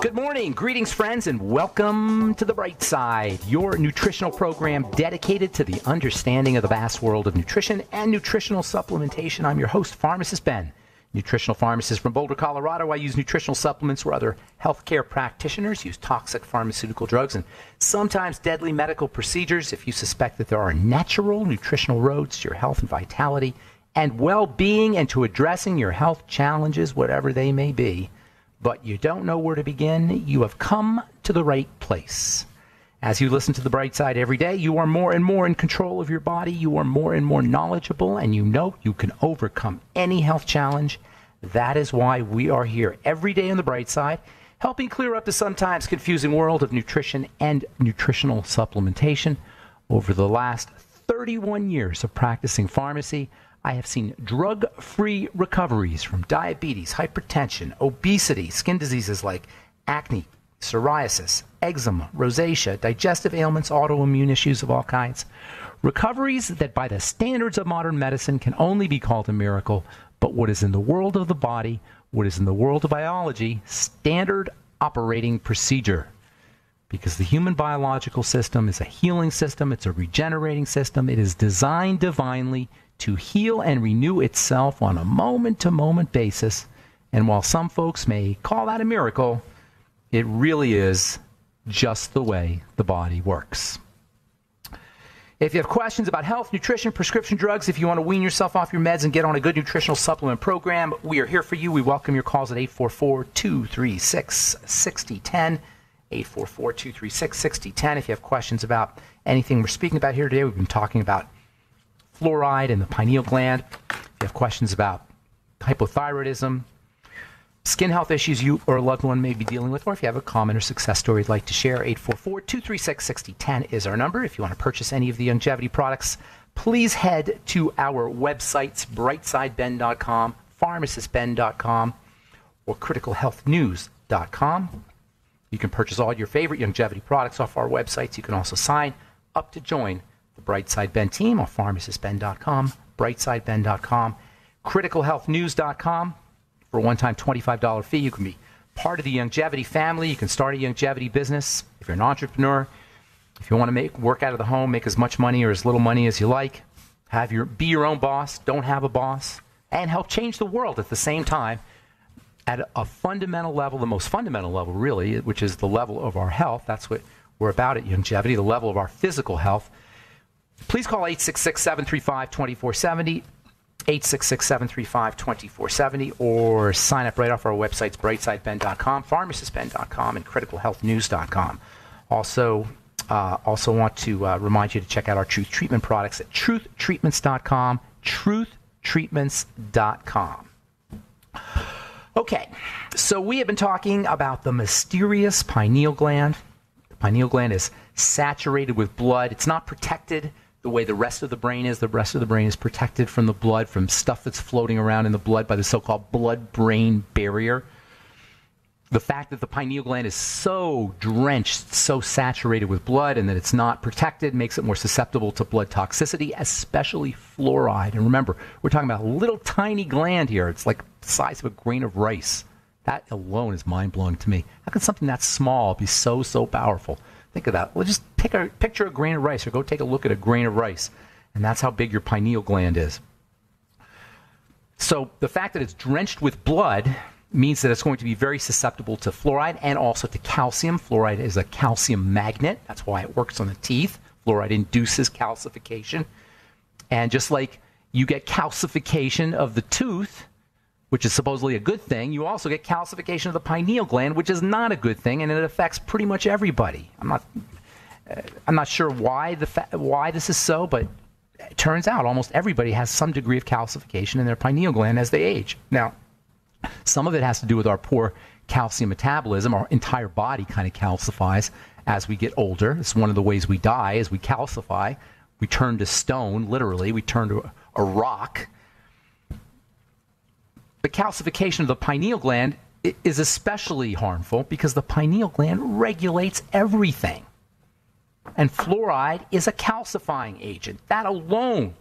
Good morning, greetings friends, and welcome to The Bright Side, your nutritional program dedicated to the understanding of the vast world of nutrition and nutritional supplementation. I'm your host, Pharmacist Ben, nutritional pharmacist from Boulder, Colorado. I use nutritional supplements where other healthcare practitioners use toxic pharmaceutical drugs and sometimes deadly medical procedures. If you suspect that there are natural nutritional roads to your health and vitality and well-being and to addressing your health challenges, whatever they may be, but you don't know where to begin, you have come to the right place. As you listen to The Bright Side every day, you are more and more in control of your body, you are more and more knowledgeable, and you know you can overcome any health challenge. That is why we are here every day on The Bright Side, helping clear up the sometimes confusing world of nutrition and nutritional supplementation. Over the last 31 years of practicing pharmacy, I have seen drug-free recoveries from diabetes, hypertension, obesity, skin diseases like acne, psoriasis, eczema, rosacea, digestive ailments, autoimmune issues of all kinds. Recoveries that by the standards of modern medicine can only be called a miracle, but what is in the world of the body, what is in the world of biology, standard operating procedure. Because the human biological system is a healing system, it's a regenerating system, it is designed divinely to heal and renew itself on a moment-to-moment basis. And while some folks may call that a miracle, it really is just the way the body works. If you have questions about health, nutrition, prescription drugs, if you want to wean yourself off your meds and get on a good nutritional supplement program, we are here for you. We welcome your calls at 844-236-6010. 844-236-6010. If you have questions about anything we're speaking about here today, we've been talking about fluoride and the pineal gland. If you have questions about hypothyroidism, skin health issues you or a loved one may be dealing with, or if you have a common or success story you'd like to share, 844-236-6010 is our number. If you want to purchase any of the longevity products, please head to our websites, brightsideben.com, pharmacistben.com, or criticalhealthnews.com. You can purchase all your favorite longevity products off our websites. You can also sign up to join the Brightside Ben team on pharmacistben.com, brightsideben.com, criticalhealthnews.com. For a one-time $25 fee, you can be part of the longevity family. You can start a longevity business if you're an entrepreneur. If you want to work out of the home, make as much money or as little money as you like, be your own boss, don't have a boss, and help change the world at the same time at a fundamental level, the most fundamental level really, which is the level of our health. That's what we're about at longevity, the level of our physical health. Please call 866-735-2470, 866-735-2470, or sign up right off our websites, brightsideben.com, pharmacistben.com, and criticalhealthnews.com. Also want to remind you to check out our Truth Treatment products at truthtreatments.com, truthtreatments.com. Okay, so we have been talking about the mysterious pineal gland. The pineal gland is saturated with blood. It's not protected the way the rest of the brain is. The rest of the brain is protected from the blood, from stuff that's floating around in the blood by the so-called blood-brain barrier. The fact that the pineal gland is so drenched, so saturated with blood, and that it's not protected makes it more susceptible to blood toxicity, especially fluoride. And remember, we're talking about a little tiny gland here. It's like the size of a grain of rice. That alone is mind-blowing to me. How can something that small be so powerful? Think of that. Well, just picture a grain of rice, or go take a look at a grain of rice, and that's how big your pineal gland is. So the fact that it's drenched with blood means that it's going to be very susceptible to fluoride and also to calcium. Fluoride is a calcium magnet. That's why it works on the teeth. Fluoride induces calcification. And just like you get calcification of the tooth, which is supposedly a good thing, you also get calcification of the pineal gland, which is not a good thing, and it affects pretty much everybody. I'm not sure why this is so, but it turns out almost everybody has some degree of calcification in their pineal gland as they age. Now, some of it has to do with our poor calcium metabolism. Our entire body kind of calcifies as we get older. It's one of the ways we die, is we calcify. We turn to stone, literally. We turn to a rock. The calcification of the pineal gland is especially harmful because the pineal gland regulates everything. And fluoride is a calcifying agent. That alone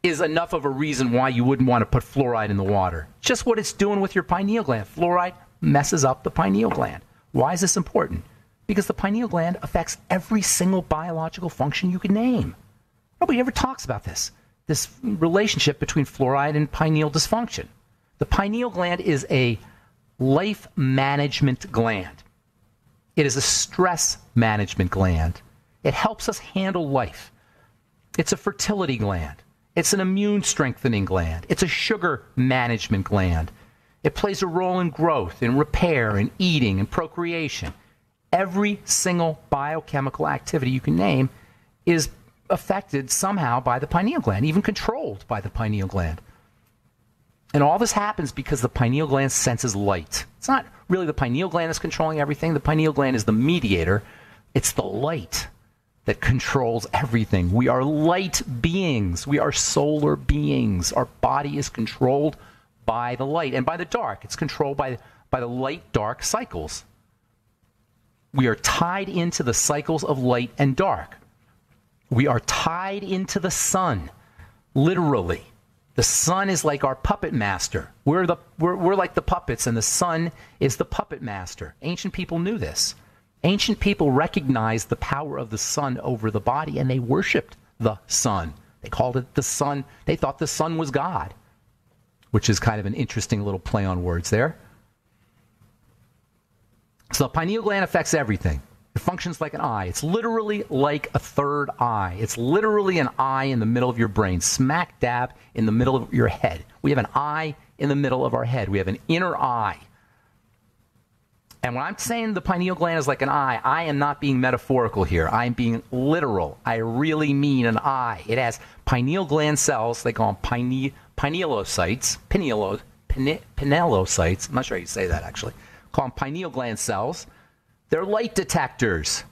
is enough of a reason why you wouldn't want to put fluoride in the water. Just what it's doing with your pineal gland. Fluoride messes up the pineal gland. Why is this important? Because the pineal gland affects every single biological function you can name. Nobody ever talks about this relationship between fluoride and pineal dysfunction. The pineal gland is a life management gland. It is a stress management gland. It helps us handle life. It's a fertility gland. It's an immune strengthening gland. It's a sugar management gland. It plays a role in growth, in repair, in eating, in procreation. Every single biochemical activity you can name is affected somehow by the pineal gland, even controlled by the pineal gland. And all this happens because the pineal gland senses light. It's not really the pineal gland that's controlling everything. The pineal gland is the mediator. It's the light that controls everything. We are light beings. We are solar beings. Our body is controlled by the light and by the dark. It's controlled by the light-dark cycles. We are tied into the cycles of light and dark. We are tied into the sun, literally. The sun is like our puppet master. We're like the puppets, and the sun is the puppet master. Ancient people knew this. Ancient people recognized the power of the sun over the body, and they worshipped the sun. They called it the sun. They thought the sun was God, which is kind of an interesting little play on words there. So the pineal gland affects everything. It functions like an eye. It's literally like a third eye. It's literally an eye in the middle of your brain, smack dab in the middle of your head. We have an eye in the middle of our head. We have an inner eye. And when I'm saying the pineal gland is like an eye, I am not being metaphorical here. I'm being literal. I really mean an eye. It has pineal gland cells. They call them pinealocytes. Pinealocytes. I'm not sure how you say that, actually. Call them pineal gland cells. They're light detectors.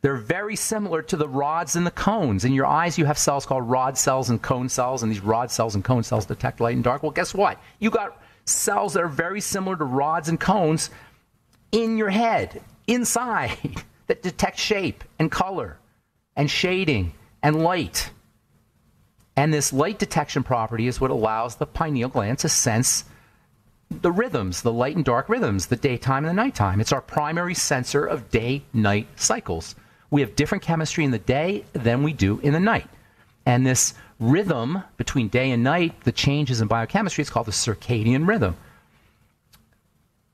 They're very similar to the rods and the cones. In your eyes, you have cells called rod cells and cone cells, and these rod cells and cone cells detect light and dark. Well, guess what? You got cells that are very similar to rods and cones in your head, inside, that detect shape and color and shading and light. And this light detection property is what allows the pineal gland to sense the rhythms, the light and dark rhythms, the daytime and the nighttime. It's our primary sensor of day-night cycles. We have different chemistry in the day than we do in the night. And this rhythm between day and night, the changes in biochemistry, it's called the circadian rhythm.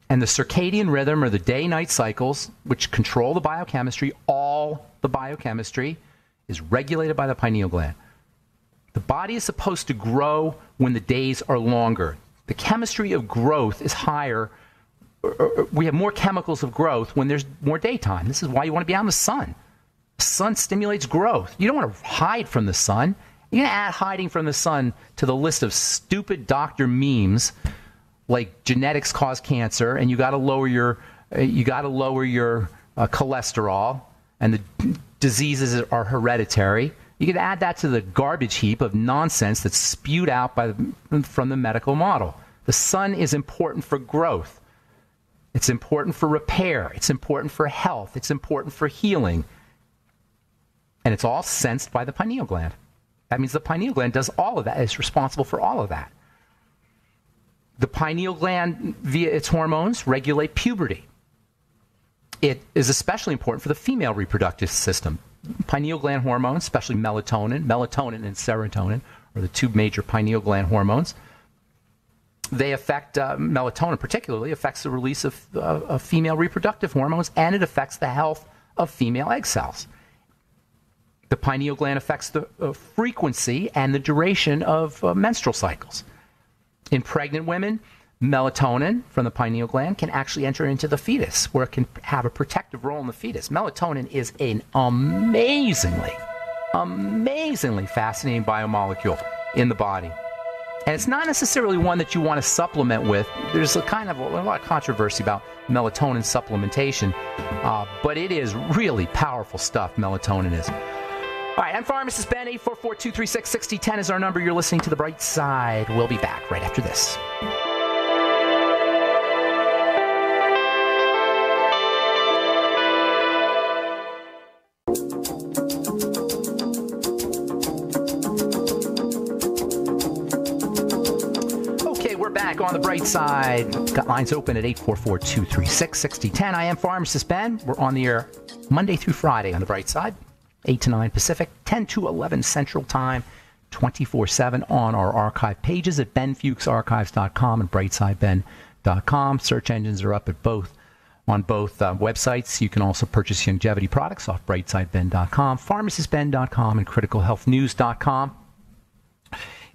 And the circadian rhythm, or the day-night cycles, which control the biochemistry, all the biochemistry, is regulated by the pineal gland. The body is supposed to grow when the days are longer. The chemistry of growth is higher. We have more chemicals of growth when there's more daytime. This is why you want to be out in the sun. The sun stimulates growth. You don't want to hide from the sun. You're going to add hiding from the sun to the list of stupid doctor memes like genetics cause cancer, and you got to lower your cholesterol, and the diseases are hereditary. You can add that to the garbage heap of nonsense that's spewed out from the medical model. The sun is important for growth. It's important for repair. It's important for health. It's important for healing. And it's all sensed by the pineal gland. That means the pineal gland does all of that. It's responsible for all of that. The pineal gland, via its hormones, regulate puberty. It is especially important for the female reproductive system. Pineal gland hormones, especially melatonin and serotonin, are the two major pineal gland hormones. They affect, melatonin particularly, affects the release of female reproductive hormones, and it affects the health of female egg cells. The pineal gland affects the frequency and the duration of menstrual cycles. In pregnant women, melatonin from the pineal gland can actually enter into the fetus, where it can have a protective role in the fetus. Melatonin is an amazingly fascinating biomolecule in the body. And it's not necessarily one that you want to supplement with. There's a lot of controversy about melatonin supplementation, but it is really powerful stuff, melatonin is. All right, I'm Pharmacist Ben. 844-236-6010 is our number. You're listening to The Bright Side. We'll be back right after this. on the bright side. Got lines open at 844-236-6010. I am Pharmacist Ben. We're on the air Monday through Friday on the bright side, 8 to 9 Pacific, 10 to 11 Central Time, 24/7 on our archive pages at benfuchsarchives.com and brightsideben.com. Search engines are up at both on both websites. You can also purchase longevity products off brightsideben.com, pharmacistben.com, and criticalhealthnews.com.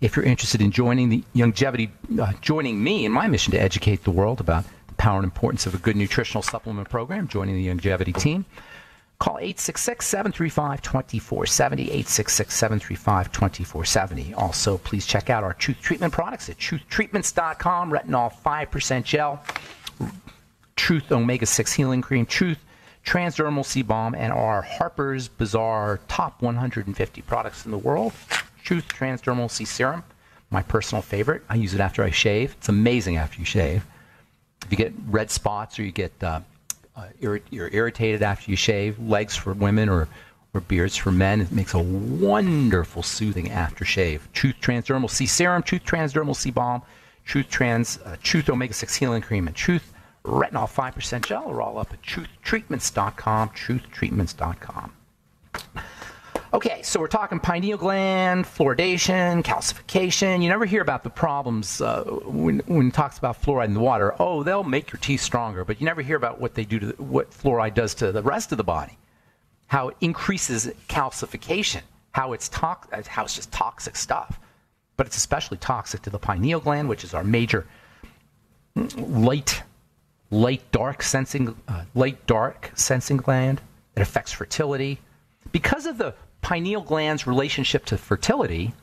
If you're interested in joining the longevity, joining me in my mission to educate the world about the power and importance of a good nutritional supplement program, joining the longevity team, call 866-735-2470, 866-735-2470. Also, please check out our Truth Treatment products at truthtreatments.com, retinol 5% gel, Truth Omega-6 Healing Cream, Truth Transdermal Sea Balm, and our Harper's Bazaar top 150 products in the world. Truth Transdermal Sea Serum, my personal favorite. I use it after I shave. It's amazing after you shave. If you get red spots or you get you're irritated after you shave, legs for women or beards for men, it makes a wonderful soothing aftershave. Truth Transdermal Sea Serum, Truth Transdermal Sea Balm, Truth Omega-6 Healing Cream, and Truth Retinol 5% Gel are all up at truthtreatments.com, truthtreatments.com. Okay, so we're talking pineal gland, fluoridation, calcification. You never hear about the problems when it talks about fluoride in the water. Oh, they'll make your teeth stronger, but you never hear about what they do to what fluoride does to the rest of the body, how it increases calcification, how it's just toxic stuff. But it's especially toxic to the pineal gland, which is our major light dark sensing gland. It affects fertility because of the pineal gland's relationship to fertility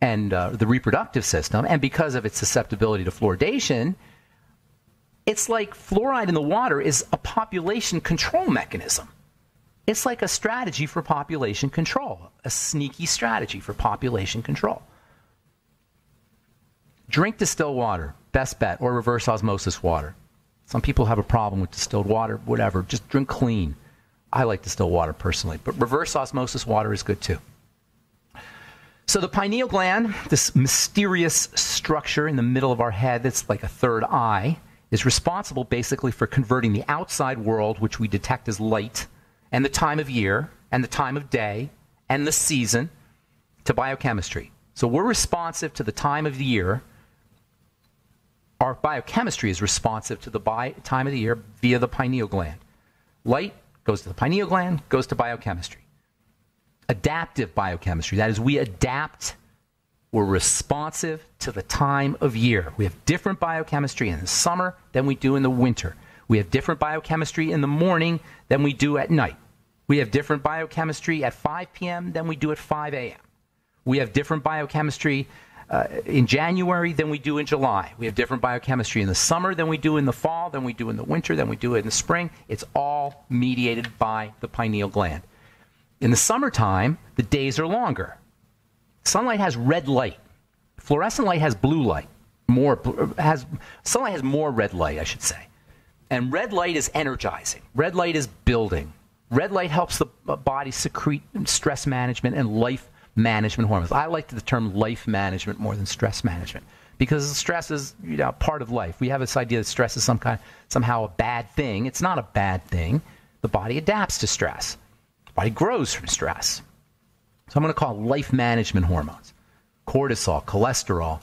and the reproductive system, and because of its susceptibility to fluoridation. It's like fluoride in the water is a population control mechanism. It's like a strategy for population control, a sneaky strategy for population control. Drink distilled water, best bet, or reverse osmosis water. Some people have a problem with distilled water, whatever. Just drink clean. I like distilled water personally, but reverse osmosis water is good too. So the pineal gland, this mysterious structure in the middle of our head that's like a third eye, is responsible basically for converting the outside world, which we detect as light, and the time of year, and the time of day, and the season, to biochemistry. So we're responsive to the time of the year. Our biochemistry is responsive to the time of the year via the pineal gland. Light goes to the pineal gland, goes to biochemistry. Adaptive biochemistry, that is, we adapt, we're responsive to the time of year. We have different biochemistry in the summer than we do in the winter. We have different biochemistry in the morning than we do at night. We have different biochemistry at 5 p.m. than we do at 5 a.m. We have different biochemistry in January than we do in July. We have different biochemistry in the summer than we do in the fall, than we do in the winter, than we do in the spring. It's all mediated by the pineal gland. In the summertime, the days are longer. Sunlight has red light. Fluorescent light has blue light. Sunlight has more red light, I should say. And red light is energizing. Red light is building. Red light helps the body secrete stress management and life management hormones. I like the term life management more than stress management, because stress is part of life. We have this idea that stress is somehow a bad thing. It's not a bad thing. The body adapts to stress. The body grows from stress. So I'm going to call life management hormones. Cortisol, testosterone,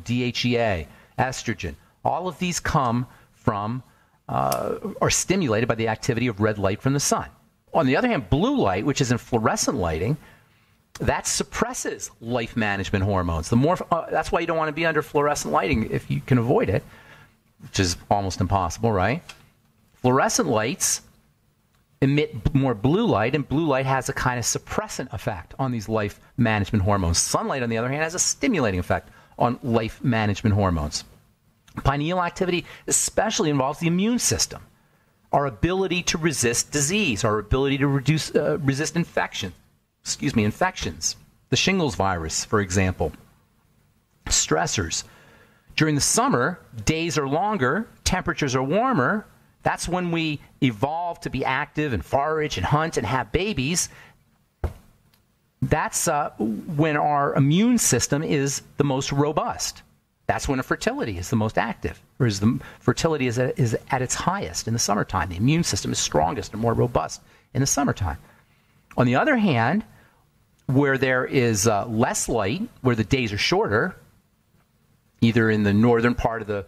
DHEA, estrogen. All of these come from, are stimulated by the activity of red light from the sun. On the other hand, blue light, which is in fluorescent lighting, that suppresses life management hormones. That's why you don't want to be under fluorescent lighting if you can avoid it, which is almost impossible, right? Fluorescent lights emit more blue light, and blue light has a kind of suppressant effect on these life management hormones. Sunlight, on the other hand, has a stimulating effect on life management hormones. Pineal activity especially involves the immune system, our ability to resist disease, our ability to resist infections. The shingles virus, for example. Stressors. During the summer, days are longer, temperatures are warmer. That's when we evolve to be active and forage and hunt and have babies. That's when our immune system is the most robust. That's when fertility is the most active, or fertility is at its highest in the summertime. The immune system is strongest and more robust in the summertime. On the other hand, where there is less light, where the days are shorter, either in the northern part of the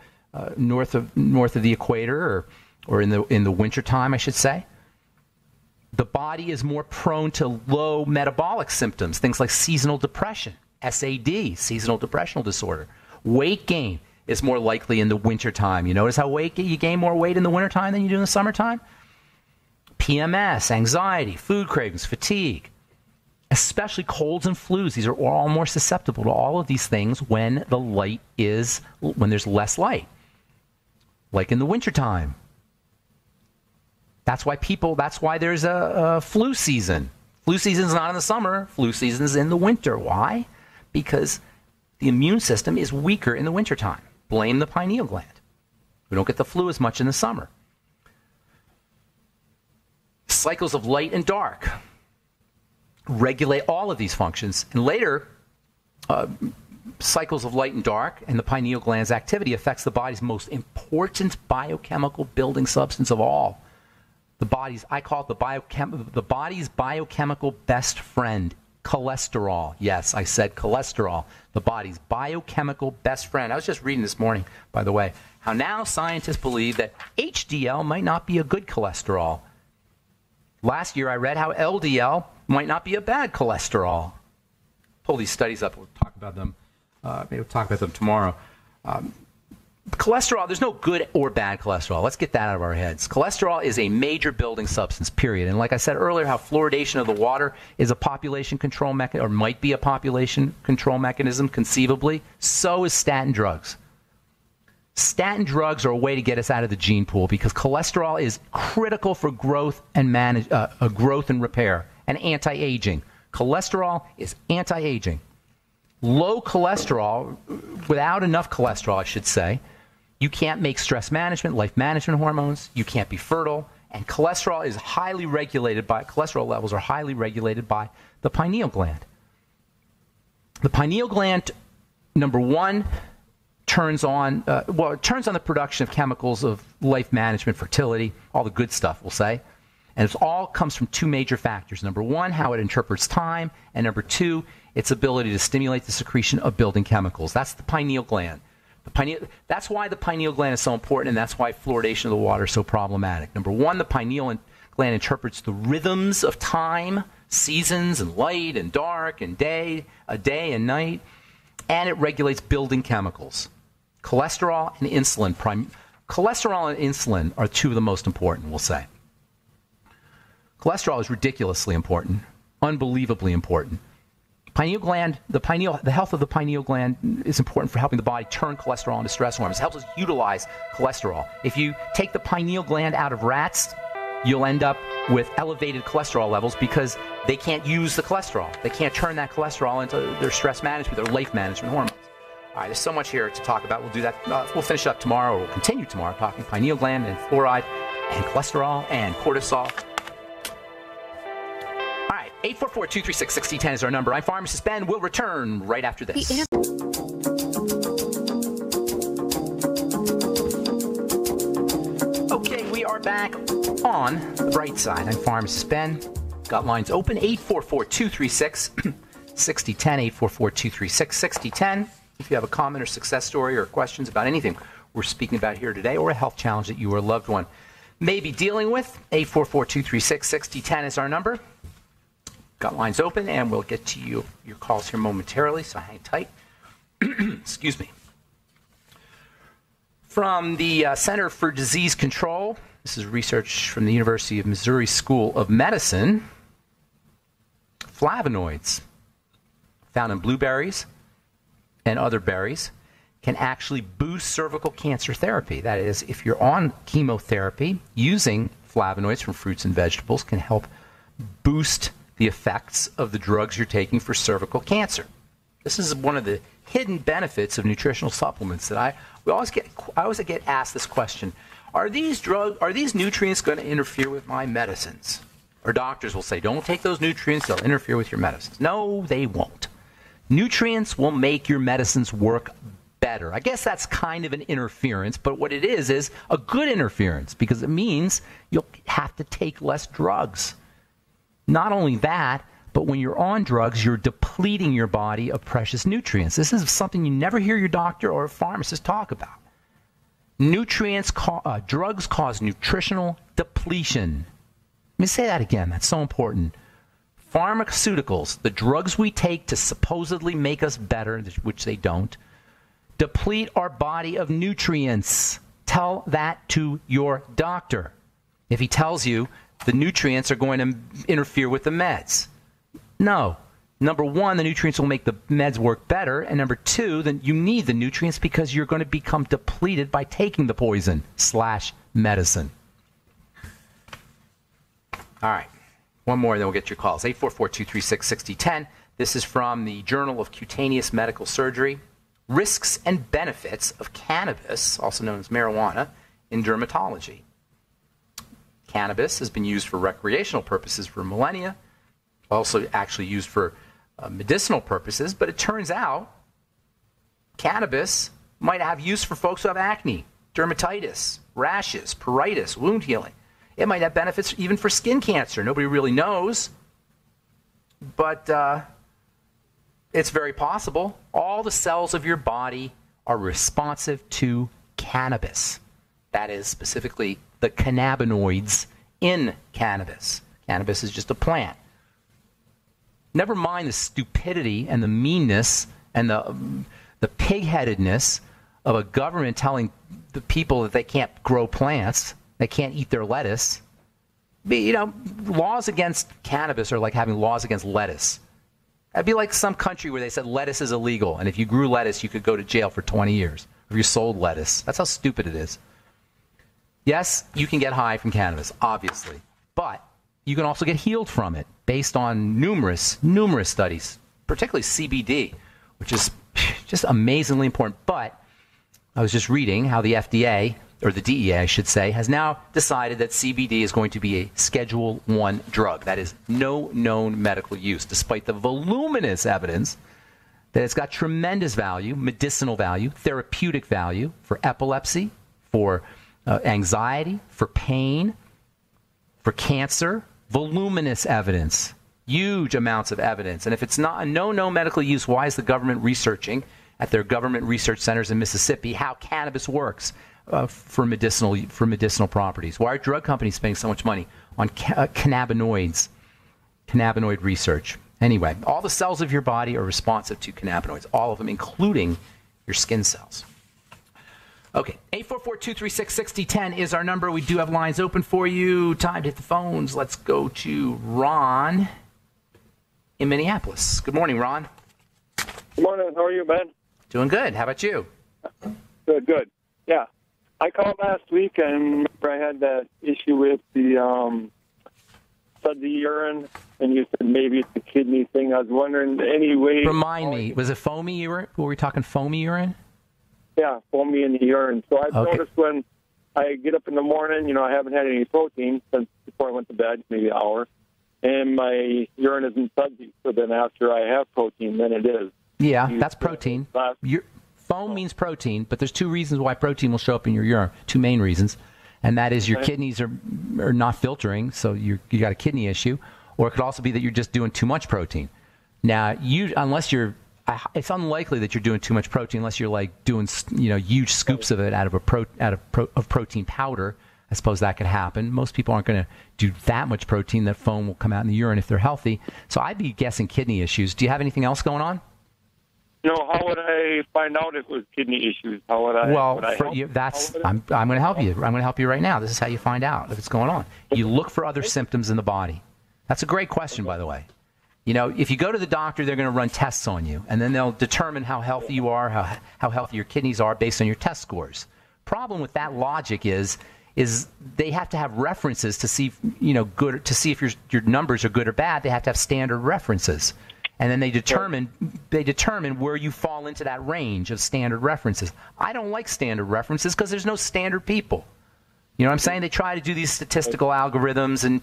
north of the equator, or in the wintertime, I should say, the body is more prone to low metabolic symptoms, things like seasonal depression, SAD, seasonal depressional disorder. Weight gain is more likely in the wintertime. You notice how you gain more weight in the wintertime than you do in the summertime? PMS, anxiety, food cravings, fatigue, especially colds and flus. These are all more susceptible to all of these things when when there's less light, like in the wintertime. That's why there's a flu season. Flu season's not in the summer. Flu season's in the winter. Why? Because the immune system is weaker in the wintertime. Blame the pineal gland. We don't get the flu as much in the summer. Cycles of light and dark regulate all of these functions. And later, cycles of light and dark and the pineal gland's activity affects the body's most important biochemical building substance of all. I call it the body's biochemical best friend, cholesterol. Yes, I said cholesterol. The body's biochemical best friend. I was just reading this morning, by the way, how now scientists believe that HDL might not be a good cholesterol. Last year I read how LDL might not be a bad cholesterol. Pull these studies up. We'll talk about them. Maybe we'll talk about them tomorrow. Cholesterol, there's no good or bad cholesterol. Let's get that out of our heads. Cholesterol is a major building substance, period. And like I said earlier, how fluoridation of the water is a population control mechanism, or might be a population control mechanism, conceivably, so is statin drugs. Statin drugs are a way to get us out of the gene pool because cholesterol is critical for growth and growth and repair and anti-aging. Cholesterol is anti-aging. Low cholesterol, without enough cholesterol, I should say, you can't make stress management, life management hormones, you can't be fertile, and cholesterol levels are highly regulated by the pineal gland. The pineal gland, number one, turns on the production of chemicals of life management, fertility, all the good stuff, we'll say. And it all comes from two major factors. Number one, how it interprets time, and number two, its ability to stimulate the secretion of building chemicals. That's the pineal gland. That's why the pineal gland is so important, and that's why fluoridation of the water is so problematic. Number one, the pineal gland interprets the rhythms of time, seasons and light and dark and day and night, and it regulates building chemicals. Cholesterol and insulin. Cholesterol and insulin are two of the most important, we'll say. Cholesterol is ridiculously important, unbelievably important. The health of the pineal gland is important for helping the body turn cholesterol into stress hormones. It helps us utilize cholesterol. If you take the pineal gland out of rats, you'll end up with elevated cholesterol levels because they can't use the cholesterol. They can't turn that cholesterol into their stress management, their life management hormones. All right, there's so much here to talk about. We'll do that. We'll finish up tomorrow, or we'll continue tomorrow, talking pineal gland and fluoride and cholesterol and cortisol. 844-236-6010 is our number. I'm Pharmacist Ben. We'll return right after this. Okay, we are back on the bright side. I'm Pharmacist Ben. Got lines open. 844-236-6010. 844-236-6010. If you have a comment or success story or questions about anything we're speaking about here today, or a health challenge that you or a loved one may be dealing with, 844-236-6010 is our number. Got lines open, and we'll get to your calls here momentarily, so hang tight. Excuse me. From the Center for Disease Control, this is research from the University of Missouri School of Medicine, flavonoids found in blueberries and other berries can actually boost cervical cancer therapy. That is, if you're on chemotherapy, using flavonoids from fruits and vegetables can help boost the effects of the drugs you're taking for cervical cancer. This is one of the hidden benefits of nutritional supplements that I always get asked this question: Are these nutrients going to interfere with my medicines? Or doctors will say, don't take those nutrients, they'll interfere with your medicines. No, they won't. Nutrients will make your medicines work better. I guess that's kind of an interference, but what it is a good interference because it means you'll have to take less drugs. Not only that, but when you're on drugs, you're depleting your body of precious nutrients. This is something you never hear your doctor or a pharmacist talk about. Drugs cause nutritional depletion. Let me say that again. That's so important. Pharmaceuticals, the drugs we take to supposedly make us better, which they don't, deplete our body of nutrients. Tell that to your doctor. If he tells you the nutrients are going to interfere with the meds. No. Number one, the nutrients will make the meds work better. And number two, then you need the nutrients because you're going to become depleted by taking the poison / medicine. All right. One more, and then we'll get your calls. 844-236-6010. This is from the Journal of Cutaneous Medical Surgery. Risks and benefits of cannabis, also known as marijuana, in dermatology. Cannabis has been used for recreational purposes for millennia, also actually used for medicinal purposes, but it turns out cannabis might have use for folks who have acne, dermatitis, rashes, pruritus, wound healing. It might have benefits even for skin cancer. Nobody really knows, but it's very possible. All the cells of your body are responsive to cannabis. That is specifically the cannabinoids in cannabis. Cannabis is just a plant. Never mind the stupidity and the meanness and the pig-headedness of a government telling the people that they can't grow plants, they can't eat their lettuce. You know, laws against cannabis are like having laws against lettuce. That'd be like some country where they said lettuce is illegal, and if you grew lettuce, you could go to jail for 20 years if you sold lettuce. That's how stupid it is. Yes, you can get high from cannabis, obviously, but you can also get healed from it based on numerous studies, particularly CBD, which is just amazingly important. But I was just reading how the FDA, or the DEA, I should say, has now decided that CBD is going to be a Schedule I drug. That is no known medical use, despite the voluminous evidence that it's got tremendous value, medicinal value, therapeutic value for epilepsy, for anxiety, for pain, for cancer. Voluminous evidence, huge amounts of evidence. And if it's not a no medical use, why is the government researching at their government research centers in Mississippi how cannabis works for medicinal properties? Why are drug companies spending so much money on cannabinoid research? Anyway, all the cells of your body are responsive to cannabinoids, all of them, including your skin cells. Okay, 844-236-6010 is our number. We do have lines open for you. Time to hit the phones. Let's go to Ron in Minneapolis. Good morning, Ron. Good morning. How are you, Ben? Doing good. How about you? Good. Yeah. I called last week, and remember I had that issue with the sudsy urine, and you said maybe it's a kidney thing. I was wondering, any way... Remind me, was it foamy urine? Were we talking foamy urine? Yeah, foamy in the urine. So I've noticed when I get up in the morning, I haven't had any protein since before I went to bed, maybe an hour, and my urine isn't sudsy. So then after I have protein, then it is. Yeah, that's protein. Foam means protein, but there's two reasons why protein will show up in your urine, two main reasons, and that is your kidneys are not filtering, so you got a kidney issue, or it could also be that you're just doing too much protein. Now, it's unlikely that you're doing too much protein unless you're like doing huge scoops of it out of protein powder. I suppose that could happen. Most people aren't going to do that much protein that foam will come out in the urine if they're healthy. So I'd be guessing kidney issues. Do you have anything else going on? How would I find out if it was kidney issues? How would I? Well, I'm going to help you. I'm going to help you right now. This is how you find out if it's going on. You look for other symptoms in the body. That's a great question, by the way. If you go to the doctor, they're going to run tests on you, and then they'll determine how healthy you are, how healthy your kidneys are based on your test scores. Problem with that logic is they have to have references to see, to see if your numbers are good or bad. They have to have standard references, and then they determine where you fall into that range of standard references. I don't like standard references because there's no standard people. You know what I'm saying? They try to do these statistical algorithms and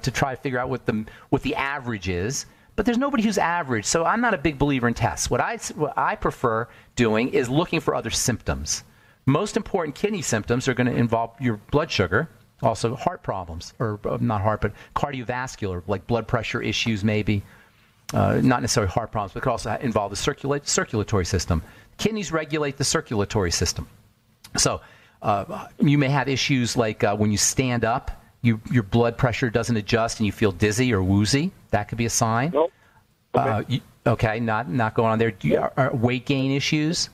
to try to figure out what the average is. but there's nobody who's average. So I'm not a big believer in tests. What I prefer doing is looking for other symptoms. Most important kidney symptoms are going to involve your blood sugar, also heart problems, or not heart, but cardiovascular, like blood pressure issues maybe. Not necessarily heart problems, but it could also involve the circulatory system. Kidneys regulate the circulatory system. So you may have issues like when you stand up, your blood pressure doesn't adjust and you feel dizzy or woozy. That could be a sign. Nope. Okay. Not going on there. Do you, are weight gain issues?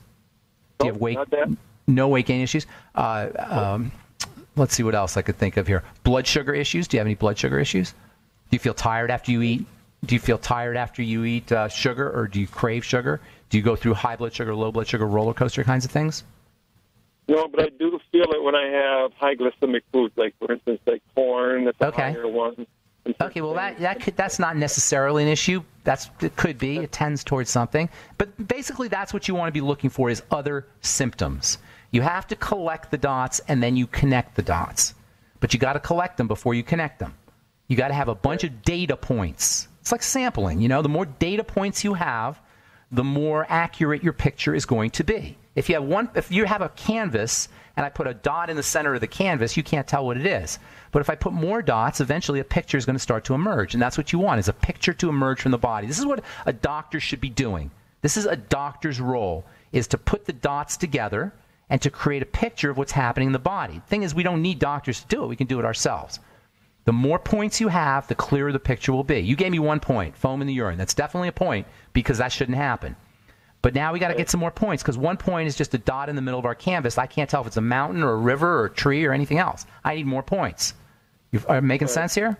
Do you have weight? Not that. No weight gain issues. Let's see what else I could think of here. Blood sugar issues. Do you have any blood sugar issues? Do you feel tired after you eat? Do you feel tired after you eat sugar, or do you crave sugar? Do you go through high blood sugar, low blood sugar, roller coaster kinds of things? No, but I do feel it when I have high glycemic foods, like, for instance, like corn. That's a higher one. Okay, well, that's not necessarily an issue. It could be. It tends towards something. But basically, that's what you want to be looking for is other symptoms. You have to collect the dots, and then you connect the dots. But you got to collect them before you connect them. You got to have a bunch of data points. It's like sampling. You know, the more data points you have, the more accurate your picture is going to be. If you have a canvas and I put a dot in the center of the canvas, you can't tell what it is. But if I put more dots, eventually a picture is going to start to emerge. And that's what you want, is a picture to emerge from the body. This is what a doctor should be doing. This is a doctor's role, is to put the dots together and to create a picture of what's happening in the body. The thing is, we don't need doctors to do it. We can do it ourselves. The more points you have, the clearer the picture will be. You gave me 1 point, foam in the urine. That's definitely a point because that shouldn't happen. But now we got to get some more points because 1 point is just a dot in the middle of our canvas. I can't tell if it's a mountain or a river or a tree or anything else. I need more points. Are you making sense here?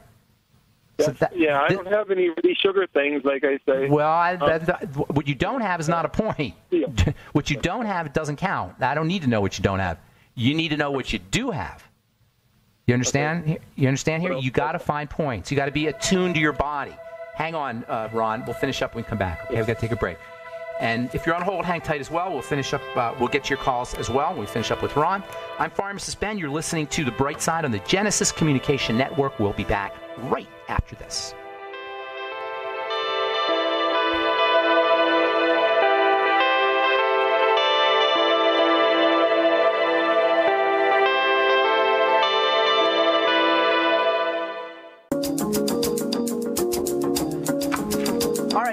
So I don't have any really sugar things, like I say. Well, what you don't have is not a point. Yeah. What you don't have doesn't count. I don't need to know what you don't have. You need to know what you do have. You understand? Okay. You understand here? You got to find points. You got to be attuned to your body. Hang on, Ron. We'll finish up when we come back. Okay, we've got to take a break. And if you're on hold, hang tight as well. We'll finish up. We'll get to your calls as well when we finish up with Ron. I'm Pharmacist Ben. You're listening to The Bright Side on the Genesis Communication Network. We'll be back right after this.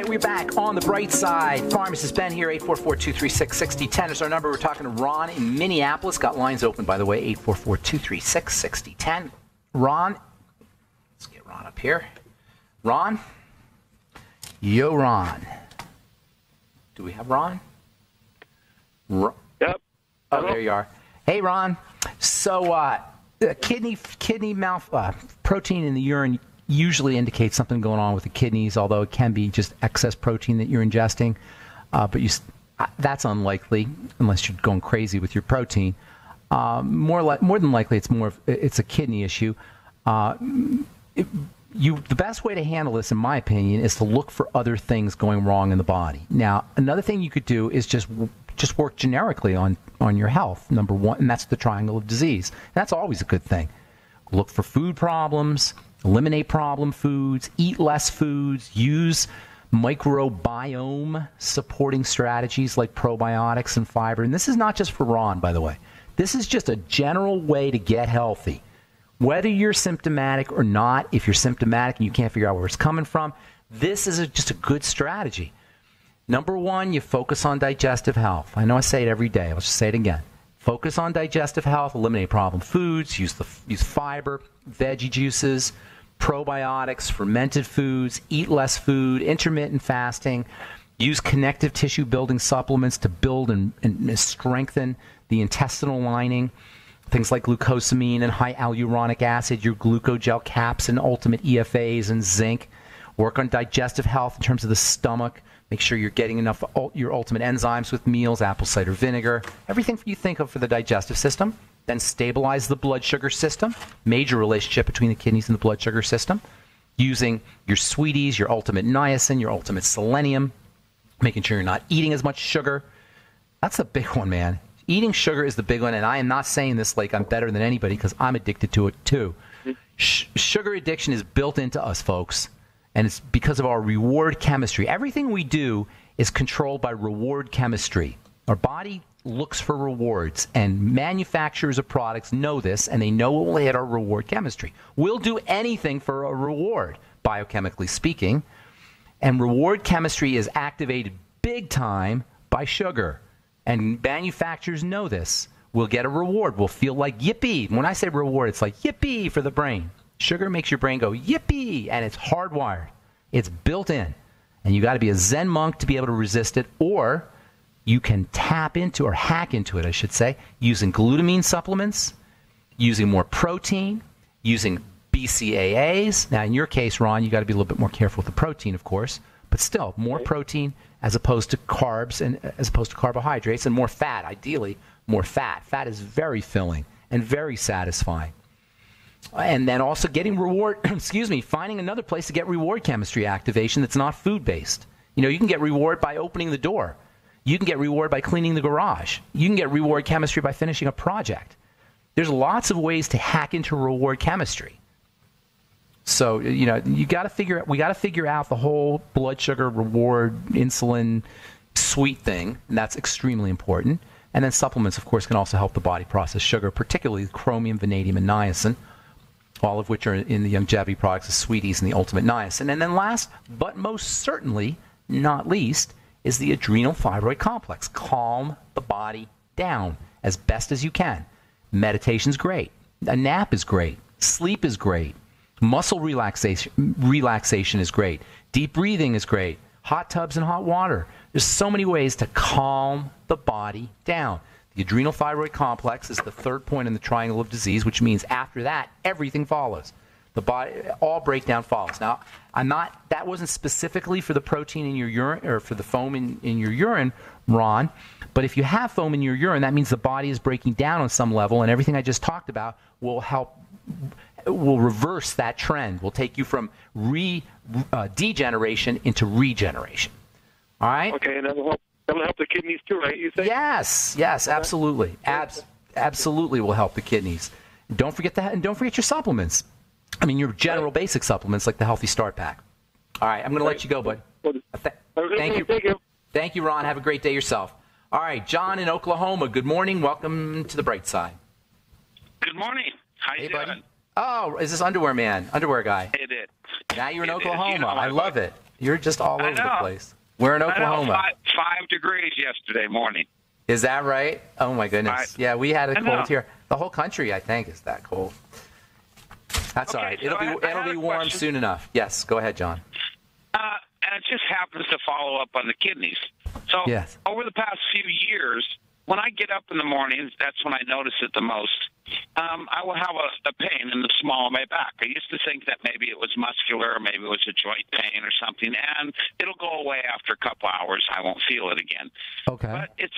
We're back on The Bright Side. Pharmacist Ben here, 844-236-6010 is our number. We're talking to Ron in Minneapolis. Got lines open, by the way, 844-236-6010. Ron, let's get Ron up here. Ron? Yo, Ron. Do we have Ron? Yep. Oh, there you are. Hey, Ron. So, kidney protein in the urine usually indicates something going on with the kidneys, although it can be just excess protein that you're ingesting. But that's unlikely unless you're going crazy with your protein. More than likely, it's a kidney issue. The best way to handle this, in my opinion, is to look for other things going wrong in the body. Now, another thing you could do is just work generically on your health, number one, and that's the triangle of disease. That's always a good thing. Look for food problems. Eliminate problem foods, eat less foods, use microbiome supporting strategies like probiotics and fiber. And this is not just for Ron, by the way. This is just a general way to get healthy. Whether you're symptomatic or not, if you're symptomatic and you can't figure out where it's coming from, this is just a good strategy. Number one, you focus on digestive health. I know I say it every day. Let's just say it again. Focus on digestive health, eliminate problem foods, use fiber, veggie juices, probiotics, fermented foods, eat less food, intermittent fasting, use connective tissue building supplements to build and strengthen the intestinal lining, things like glucosamine and high hyaluronic acid, your glucogel caps and ultimate EFAs and zinc. Work on digestive health in terms of the stomach. Make sure you're getting enough your ultimate enzymes with meals, apple cider vinegar, everything you think of for the digestive system. Then stabilize the blood sugar system, major relationship between the kidneys and the blood sugar system, using your sweeties, your ultimate niacin, your ultimate selenium, making sure you're not eating as much sugar. That's the big one, man. Eating sugar is the big one, and I am not saying this like I'm better than anybody because I'm addicted to it too. Sugar addiction is built into us, folks. And it's because of our reward chemistry. Everything we do is controlled by reward chemistry. Our body looks for rewards, and manufacturers of products know this, and they know it will hit our reward chemistry. We'll do anything for a reward, biochemically speaking. And reward chemistry is activated big time by sugar. And manufacturers know this. We'll get a reward. We'll feel like yippee. When I say reward, it's like yippee for the brain. Sugar makes your brain go yippee, and it's hardwired. It's built in. And you got to be a Zen monk to be able to resist it, or you can tap into, or hack into it, I should say, using glutamine supplements, using more protein, using BCAAs. Now, in your case, Ron, you got to be a little bit more careful with the protein, of course, but still more protein as opposed to carbs and as opposed to carbohydrates, and more fat, ideally more fat. Fat is very filling and very satisfying. And then also getting reward, finding another place to get reward chemistry activation that's not food-based. You know, you can get reward by opening the door. You can get reward by cleaning the garage. You can get reward chemistry by finishing a project. There's lots of ways to hack into reward chemistry. So, you know, we got to figure out the whole blood sugar, reward, insulin, sweet thing, and that's extremely important. And then supplements, of course, can also help the body process sugar, particularly chromium, vanadium, and niacin, all of which are in the longevity products, the Sweeties and the Ultimate Niacin. And then last, but most certainly not least, is the adrenal thyroid complex. Calm the body down as best as you can. Meditation's great. A nap is great. Sleep is great. Muscle relaxation is great. Deep breathing is great. Hot tubs and hot water. There's so many ways to calm the body down. The adrenal thyroid complex is the third point in the triangle of disease, which means after that, everything follows. The body, all breakdown follows. Now, that wasn't specifically for the protein in your urine, or for the foam in your urine, Ron, but if you have foam in your urine, that means the body is breaking down on some level, and everything I just talked about will reverse that trend. Will take you from degeneration into regeneration. All right? Okay, and that'll help the kidneys too, right? You say? Yes, absolutely. Absolutely will help the kidneys. Don't forget that, and don't forget your supplements. I mean, your general basic supplements like the Healthy Start Pack. All right, I'm going to let you go, bud. Thank you. Thank you, Ron. Have a great day yourself. All right, John in Oklahoma. Good morning. Welcome to the bright side. Good morning. How you doing? Buddy. Oh, is this underwear guy? It is. Now you're in Oklahoma. You know, I love it. You're just all over the place. We're in Oklahoma. 5 degrees yesterday morning. Is that right? Oh, my goodness. Yeah, we had a cold here. The whole country, I think, is that cold. That's all right. So it'll be warm soon enough. Yes, go ahead, John. And it just happens to follow up on the kidneys. So over the past few years, when I get up in the mornings, that's when I notice it the most. I will have a pain in the small of my back. I used to think that maybe it was muscular, or maybe it was a joint pain or something, and it'll go away after a couple hours. I won't feel it again. Okay. But it's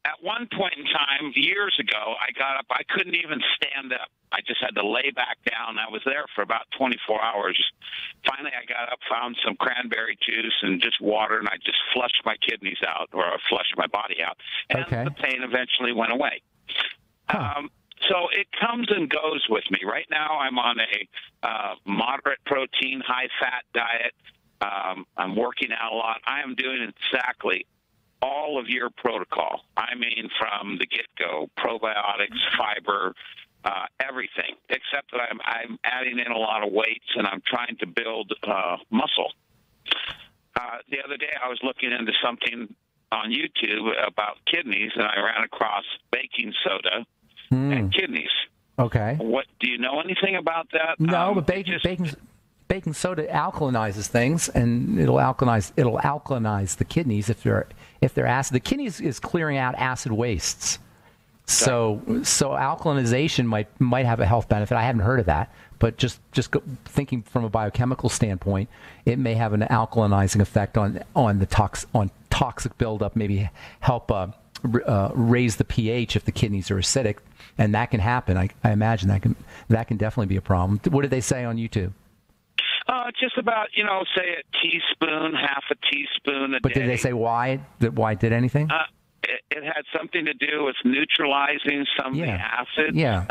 at one point in time, years ago, I got up. I couldn't even stand up. I just had to lay back down. I was there for about 24 hours. Finally, I got up, found some cranberry juice and just water, and I just flushed my kidneys out, or flushed my body out. And the pain eventually went away. So it comes and goes with me. Right now, I'm on a moderate protein, high-fat diet. I'm working out a lot. I am doing exactly all of your protocol. I mean, from the get-go, probiotics, fiber, everything, except that I'm adding in a lot of weights, and I'm trying to build muscle. The other day, I was looking into something on YouTube about kidneys, and I ran across baking soda and kidneys. Okay. What do you know anything about that? No, but baking soda alkalinizes things, and it'll alkalinize the kidneys if they're acid. The kidneys is clearing out acid wastes. So alkalinization might have a health benefit. I haven't heard of that, but just thinking from a biochemical standpoint, it may have an alkalinizing effect on toxic buildup. Maybe help raise the pH if the kidneys are acidic, and that can happen. I imagine that can definitely be a problem. What did they say on YouTube? Just about, say a teaspoon, half a teaspoon a day. But did they say why? Why did anything? It had something to do with neutralizing some of the acid. Yeah,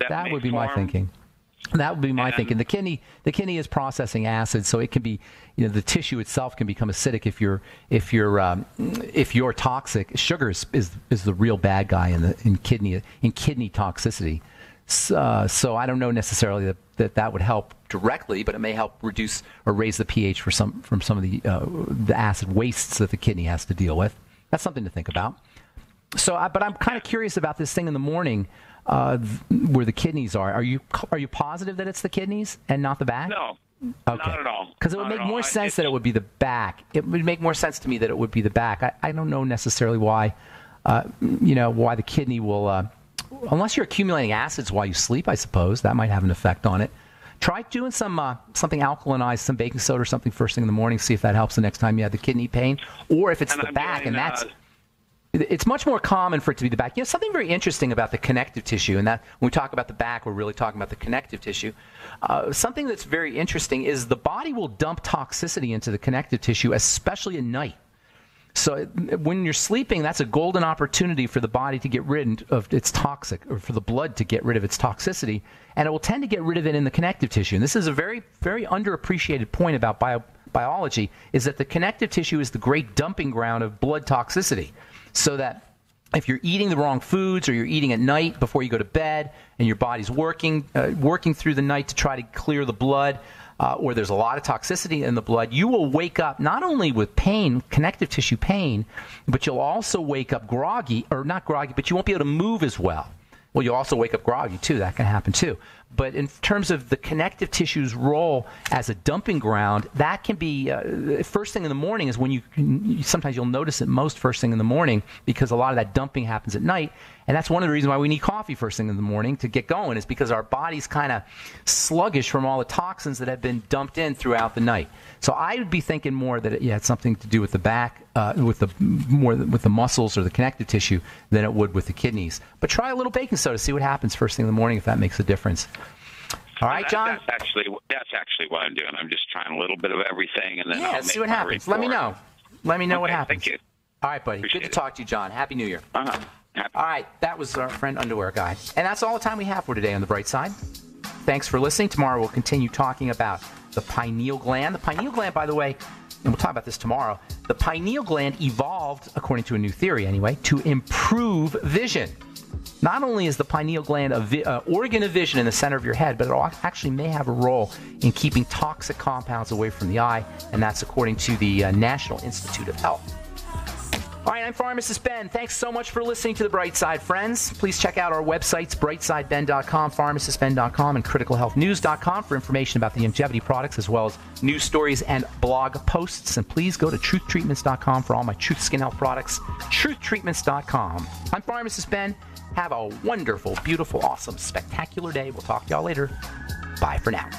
that would be my thinking. That would be my thinking. The kidney is processing acid, so it can be, the tissue itself can become acidic if you're toxic. Sugar is the real bad guy in kidney toxicity. So I don't know necessarily that would help directly, but it may help reduce or raise the pH from some of the acid wastes that the kidney has to deal with. That's something to think about. So, but I'm kind of curious about this thing in the morning. Where the kidneys are. Are you positive that it's the kidneys and not the back? No, okay. Not at all. Because it would make more sense that it would be the back. It would make more sense to me that it would be the back. I don't know necessarily why, why the kidney will, unless you're accumulating acids while you sleep, I suppose that might have an effect on it. Try doing something alkalinized, some baking soda or something first thing in the morning. See if that helps the next time you have the kidney pain, or if it's the back, and that's. It's much more common for it to be the back. Something very interesting about the connective tissue, and that when we talk about the back, we're really talking about the connective tissue. Something that's very interesting is the body will dump toxicity into the connective tissue, especially at night. So when you're sleeping, that's a golden opportunity for the body to get rid of its toxic, or for the blood to get rid of its toxicity, and it will tend to get rid of it in the connective tissue. And this is a very, very underappreciated point about biology, is that the connective tissue is the great dumping ground of blood toxicity. So that if you're eating the wrong foods, or you're eating at night before you go to bed, and your body's working through the night to try to clear the blood, or there's a lot of toxicity in the blood, you will wake up not only with pain, connective tissue pain, but you'll also wake up groggy, or not groggy, but you won't be able to move as well. Well, you'll also wake up groggy too. That can happen too. But in terms of the connective tissue's role as a dumping ground, that can be first thing in the morning is when sometimes you'll notice it most first thing in the morning, because a lot of that dumping happens at night. And that's one of the reasons why we need coffee first thing in the morning to get going, is because our body's kind of sluggish from all the toxins that have been dumped in throughout the night. So I would be thinking more that it had something to do with the back, with the muscles or the connective tissue than it would with the kidneys. But try a little baking soda, see what happens first thing in the morning, if that makes a difference. All right, John? That's actually what I'm doing. I'm just trying a little bit of everything, and then I'll make see what happens. Report. Let me know what happens. Thank you. All right, buddy. Good to talk to you, John. Happy New Year. All right, that was our friend Underwear Guy. And that's all the time we have for today on The Bright Side. Thanks for listening. Tomorrow we'll continue talking about the pineal gland. The pineal gland, by the way, and we'll talk about this tomorrow, the pineal gland evolved, according to a new theory anyway, to improve vision. Not only is the pineal gland an organ of vision in the center of your head, but it actually may have a role in keeping toxic compounds away from the eye, and that's according to the National Institute of Health. All right, I'm Pharmacist Ben. Thanks so much for listening to The Bright Side, friends. Please check out our websites, brightsideben.com, pharmacistben.com, and criticalhealthnews.com for information about the longevity products, as well as news stories and blog posts. And please go to truthtreatments.com for all my Truth Skin Health products, truthtreatments.com. I'm Pharmacist Ben. Have a wonderful, beautiful, awesome, spectacular day. We'll talk to y'all later. Bye for now.